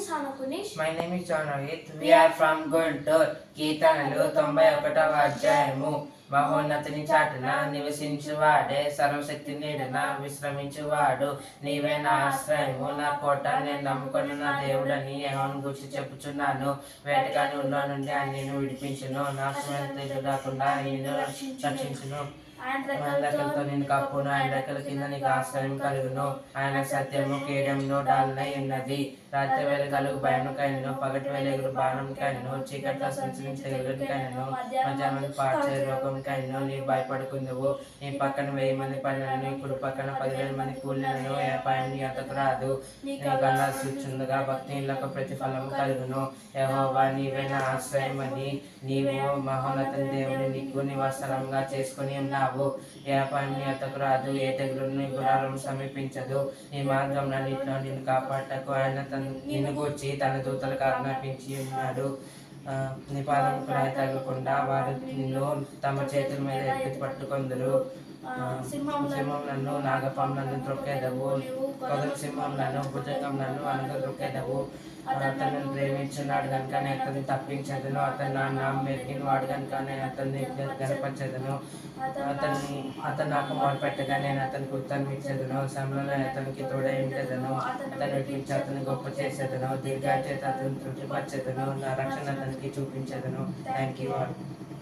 is Hana Kunish. My name is John Rohit. We are from Guntur. కీర్తనలు 91వ అధ్యాయము. మహోన్నతుని చాటున నివసించువాడే సర్వశక్తి నీడన విశ్రమించువాడు. నీవే నా ఆశ్రయము, నా కోట, నేను నమ్ముకున్న నా దేవుడని యెహోవాను గూర్చి చెప్పుచున్నాను. వేటగాని ఊళ్ళో నుండి ఆయన నిన్ను విడిపించును, నాశనమైన తెగులు రాకుండా నిన్ను రక్షించును. ఆయన రెక్కలతో నిన్ను కప్పును, ఆయన రెక్కల కింద నీకు ఆశ్రయం కలుగును. ఆయన సత్యము కీడమును డాలనై ఉన్నది. రాత్రి వేళ కలుగు భయముకైనను, పగటి వేళ ఎగురు బాణముకైనను, చీకట్లో సంచరించే తెగులుకైనను, మధ్యాహ్నం పార్చే రోగంకైనను నీ భయపడుకుందువు. నీ పక్కన 1000 మంది పడినను, నీ కుడి పక్కన 10,000 మంది కూలినను, ఏ అపాయం నీ అంతకు రాదు. నీ కళ్ళ సూచుండగా భక్తిలకు ప్రతిఫలము కలుగును. యెహోవా నీవే నా ఆశ్రయమని, నీవు మహోన్నత దేవుని నీకు నివాసరంగా చేసుకుని ఉన్నావు. ఏ అపాయం నీ అంతకు రాదు, ఏ తెగులు నీ గుడారం సమీపించదు. నీ మార్గంలో నీటిలో నిన్ను కాపాడటకు ఆయన నిన్ను గూర్చి తన దూతలకు ఆజ్ఞాపించి ఉన్నాడు. నీ పాదముకు రాయి తగలకుండా వారు నిన్ను తమ చేతుల మీద ఎత్తి పట్టుకొందురు. సింహములను నాగపాములను త్రొక్కేదవు, కొదరు సింహములను భుజంగములను అనగా త్రొక్కేదవు. అతను ప్రేమించున్నాడు కనుక నేను అతన్ని తప్పించదును, అతను నా నామం ఎరిగిన వాడు కనుక నేను అతన్ని గనపరచెదను. అతను నాకు మొదలుపెట్టగా నేను అతనికి ఉత్తరం ఇచ్చేదను. సమయంలో అతనికి తోడై ఉంటేదను, అతను విడిపించి అతను గొప్ప చేసేదను. దీర్ఘ చేత అతను తృప్తిపరచెదను, నా రక్షణ అతనికి చూపించేదను. Thank you all.